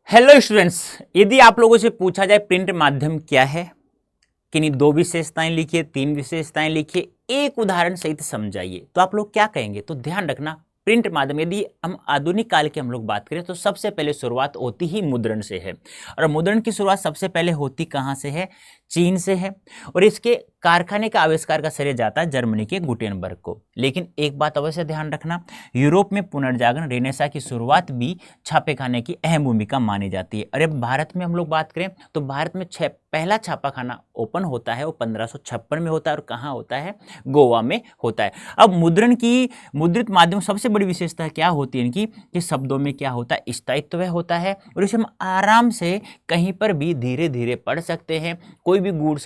Hello students, यदि आप लोगों से पूछा जाए प्रिंट माध्यम क्या है, किन्हीं दो विशेषताएं लिखिए, तीन विशेषताएं लिखिए, एक उदाहरण सहित समझाइए, तो आप लोग क्या कहेंगे? तो ध्यान रखना, प्रिंट माध्यम यदि हम आधुनिक काल की हम लोग बात करें तो सबसे पहले शुरुआत होती ही मुद्रण से है। और मुद्रण की शुरुआत सबसे पहले होती कहाँ से है? चीन से है। और इसके कारखाने का आविष्कार का श्रेय जाता है जर्मनी के गुटेनबर्ग को। लेकिन एक बात अवश्य ध्यान रखना, यूरोप में पुनर्जागरण रेनेसा की शुरुआत भी छापेखाने की अहम भूमिका मानी जाती है। अरे भारत में हम लोग बात करें तो भारत में पहला छापाखाना ओपन होता है वो 1556 में होता है। और कहाँ होता है? गोवा में होता है। अब मुद्रित माध्यम सबसे बड़ी विशेषता क्या होती है इनकी कि शब्दों में क्या होता है? स्थायित्व होता है और इसे हम आराम से कहीं पर भी धीरे धीरे पढ़ सकते हैं। कोई भी गूढ़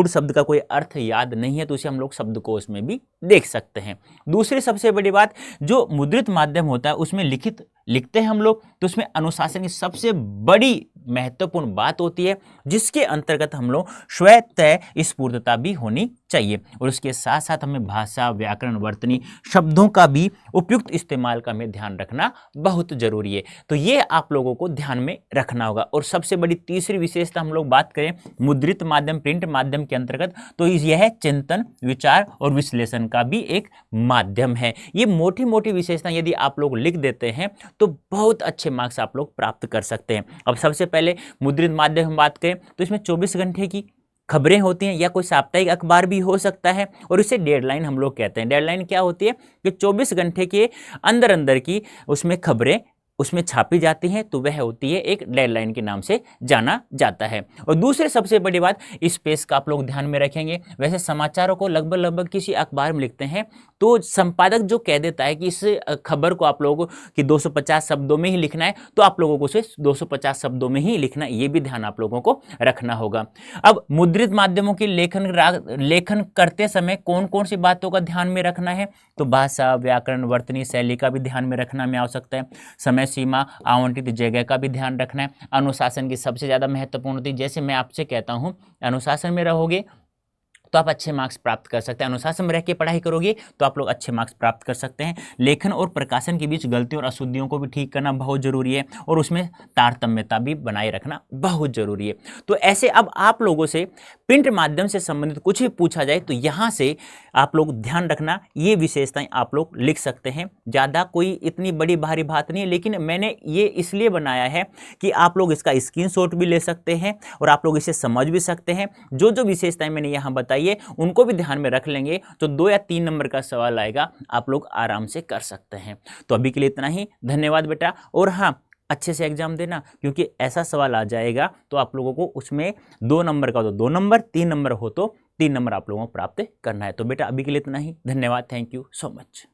शब्द का कोई अर्थ याद नहीं है तो उसे हम लोग शब्दकोश में भी देख सकते हैं। दूसरी सबसे बड़ी बात, जो मुद्रित माध्यम होता है उसमें लिखते हैं हम लोग तो उसमें अनुशासन की सबसे बड़ी महत्वपूर्ण बात होती है, जिसके अंतर्गत हम लोग स्वतः स्फूर्तता भी होनी चाहिए। और उसके साथ साथ हमें भाषा, व्याकरण, वर्तनी, शब्दों का भी उपयुक्त इस्तेमाल का हमें ध्यान रखना बहुत जरूरी है। तो ये आप लोगों को ध्यान में रखना होगा। और सबसे बड़ी तीसरी विशेषता हम लोग बात करें मुद्रित माध्यम, प्रिंट माध्यम के अंतर्गत, तो यह चिंतन, विचार और विश्लेषण का भी एक माध्यम है। ये मोटी मोटी विशेषता यदि आप लोग लिख देते हैं तो बहुत अच्छे मार्क्स आप लोग प्राप्त कर सकते हैं। अब सबसे पहले मुद्रित माध्यम हम बात करें तो इसमें 24 घंटे की खबरें होती हैं या कोई साप्ताहिक अखबार भी हो सकता है। और इसे डेडलाइन हम लोग कहते हैं। डेडलाइन क्या होती है कि 24 घंटे के अंदर अंदर की उसमें खबरें उसमें छापी जाती हैं, तो वह होती है एक डेडलाइन के नाम से जाना जाता है। और दूसरी सबसे बड़ी बात, स्पेस का आप लोग ध्यान में रखेंगे। वैसे समाचारों को लगभग किसी अखबार में लिखते हैं तो संपादक जो कह देता है कि इस खबर को आप लोगों की 250 शब्दों में ही लिखना है, तो आप लोगों को उसे 250 शब्दों में ही लिखना है। ये भी ध्यान आप लोगों को रखना होगा। अब मुद्रित माध्यमों की लेखन करते समय कौन कौन सी बातों का ध्यान में रखना है? तो भाषा, व्याकरण, वर्तनी, शैली का भी ध्यान में रखना में आवश्यकता है। समय सीमा, आवंटित जगह का भी ध्यान रखना है। अनुशासन की सबसे ज्यादा महत्वपूर्ण होती है। जैसे मैं आपसे कहता हूं, अनुशासन में रहोगे तो आप अच्छे मार्क्स प्राप्त कर सकते हैं। अनुशासन में रह के पढ़ाई करोगे तो आप लोग अच्छे मार्क्स प्राप्त कर सकते हैं। लेखन और प्रकाशन के बीच गलतियों और अशुद्धियों को भी ठीक करना बहुत जरूरी है और उसमें तारतम्यता भी बनाए रखना बहुत जरूरी है। तो ऐसे अब आप लोगों से प्रिंट माध्यम से संबंधित कुछ भी पूछा जाए तो यहाँ से आप लोग ध्यान रखना, ये विशेषताएं आप लोग लिख सकते हैं। ज़्यादा कोई इतनी बड़ी भारी बात नहीं है, लेकिन मैंने ये इसलिए बनाया है कि आप लोग इसका स्क्रीनशॉट भी ले सकते हैं और आप लोग इसे समझ भी सकते हैं। जो जो विशेषताएं मैंने यहाँ बताई उनको भी ध्यान में रख लेंगे तो 2 या 3 नंबर का सवाल आएगा, आप लोग आराम से कर सकते हैं। तो अभी के लिए इतना ही, धन्यवाद बेटा। और हाँ, अच्छे से एग्जाम देना, क्योंकि ऐसा सवाल आ जाएगा तो आप लोगों को उसमें 2 नंबर का तो 2 नंबर, 3 नंबर हो तो 3 नंबर आप लोगों को प्राप्त करना है। तो बेटा अभी के लिए इतना ही, धन्यवाद, थैंक यू सो मच।